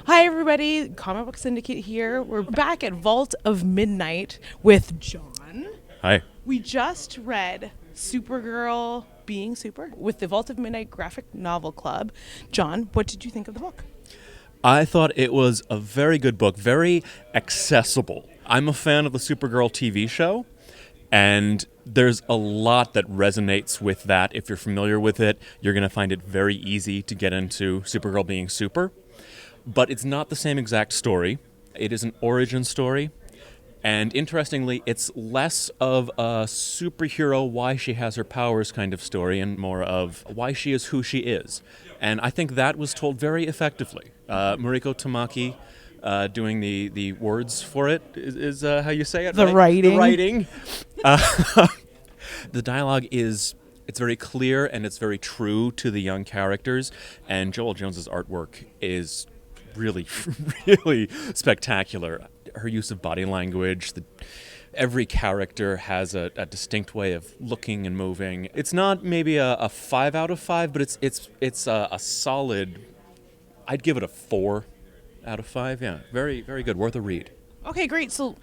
Hi, everybody. Comic Book Syndicate here. We're back at Vault of Midnight with John. Hi. We just read Supergirl Being Super with the Vault of Midnight Graphic Novel Club. John, what did you think of the book? I thought it was a very good book, very accessible. I'm a fan of the Supergirl TV show, and there's a lot that resonates with that. If you're familiar with it, you're going to find it very easy to get into Supergirl Being Super. But it's not the same exact story. It is an origin story. And interestingly, it's less of a superhero, why she has her powers kind of story, and more of why she is who she is. And I think that was told very effectively. Mariko Tamaki doing the words for it is how you say it, The right? writing. The writing. The dialogue it's very clear and it's very true to the young characters. And Joëlle Jones's artwork is really, really spectacular. Her use of body language, every character has a distinct way of looking and moving. It's not maybe a 5 out of 5, but it's a solid, I'd give it a 4 out of 5. Yeah, very, very good, worth a read. Okay, great. So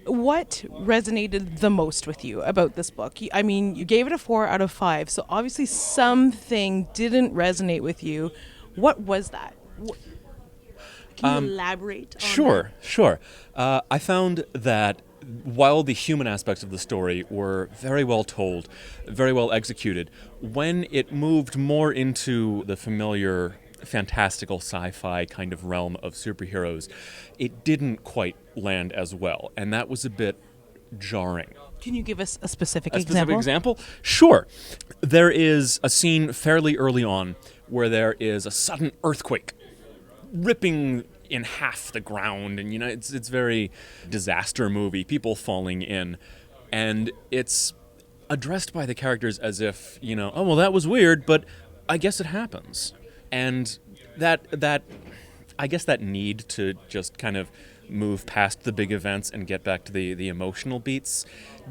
what resonated the most with you about this book? I mean, you gave it a 4 out of 5, so obviously something didn't resonate with you. What was that? Can you elaborate on that? Sure. I found that while the human aspects of the story were very well told, very well executed, when it moved more into the familiar fantastical sci-fi kind of realm of superheroes, it didn't quite land as well, and that was a bit jarring. Can you give us a specific A example? specific example? Sure. There is a scene fairly early on where there is a sudden earthquake ripping in half the ground, and it's very disaster movie, people falling in, and it's addressed by the characters as if, oh well, that was weird, but I guess it happens. And that I guess that need to just kind of move past the big events and get back to the emotional beats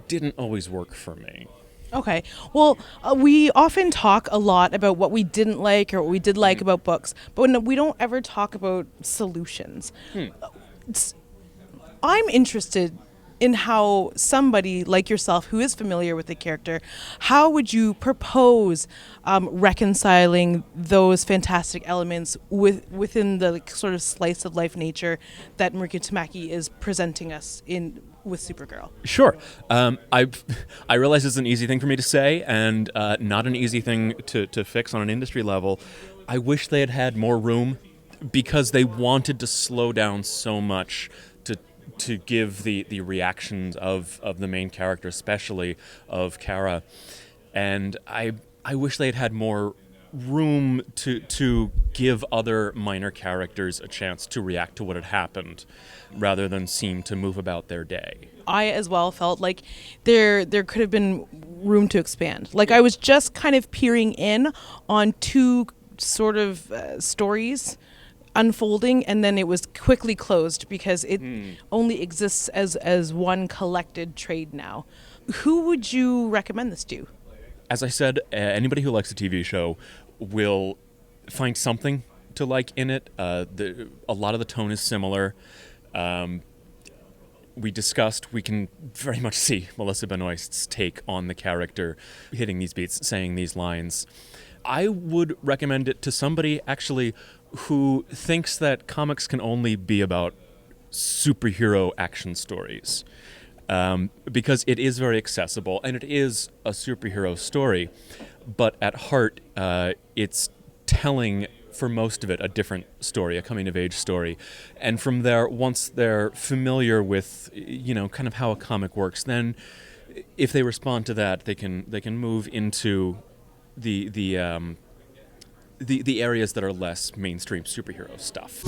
didn't always work for me. Okay. Well, we often talk a lot about what we didn't like or what we did like about books, but we don't ever talk about solutions. I'm interested in how somebody like yourself who is familiar with the character, how would you propose reconciling those fantastic elements within the sort of slice of life nature that Mariko Tamaki is presenting us with Supergirl? Sure. I realize it's an easy thing for me to say and not an easy thing to fix on an industry level. I wish they had had more room because they wanted to slow down so much to give the reactions of the main character, especially of Kara. And I wish they had had more room to give other minor characters a chance to react to what had happened rather than seem to move about their day. I as well felt like there could have been room to expand. Like I was just kind of peering in on two sort of stories unfolding, and then it was quickly closed because it only exists as one collected trade now. Who would you recommend this to? As I said, anybody who likes a TV show will find something to like in it. A lot of the tone is similar. We can very much see Melissa Benoist's take on the character, hitting these beats, saying these lines. I would recommend it to somebody, actually, who thinks that comics can only be about superhero action stories. Because it is very accessible, and it is a superhero story, but at heart, it's telling, for most of it, a different story, a coming-of-age story. And from there, once they're familiar with, kind of how a comic works, then if they respond to that, they can move into the areas that are less mainstream superhero stuff.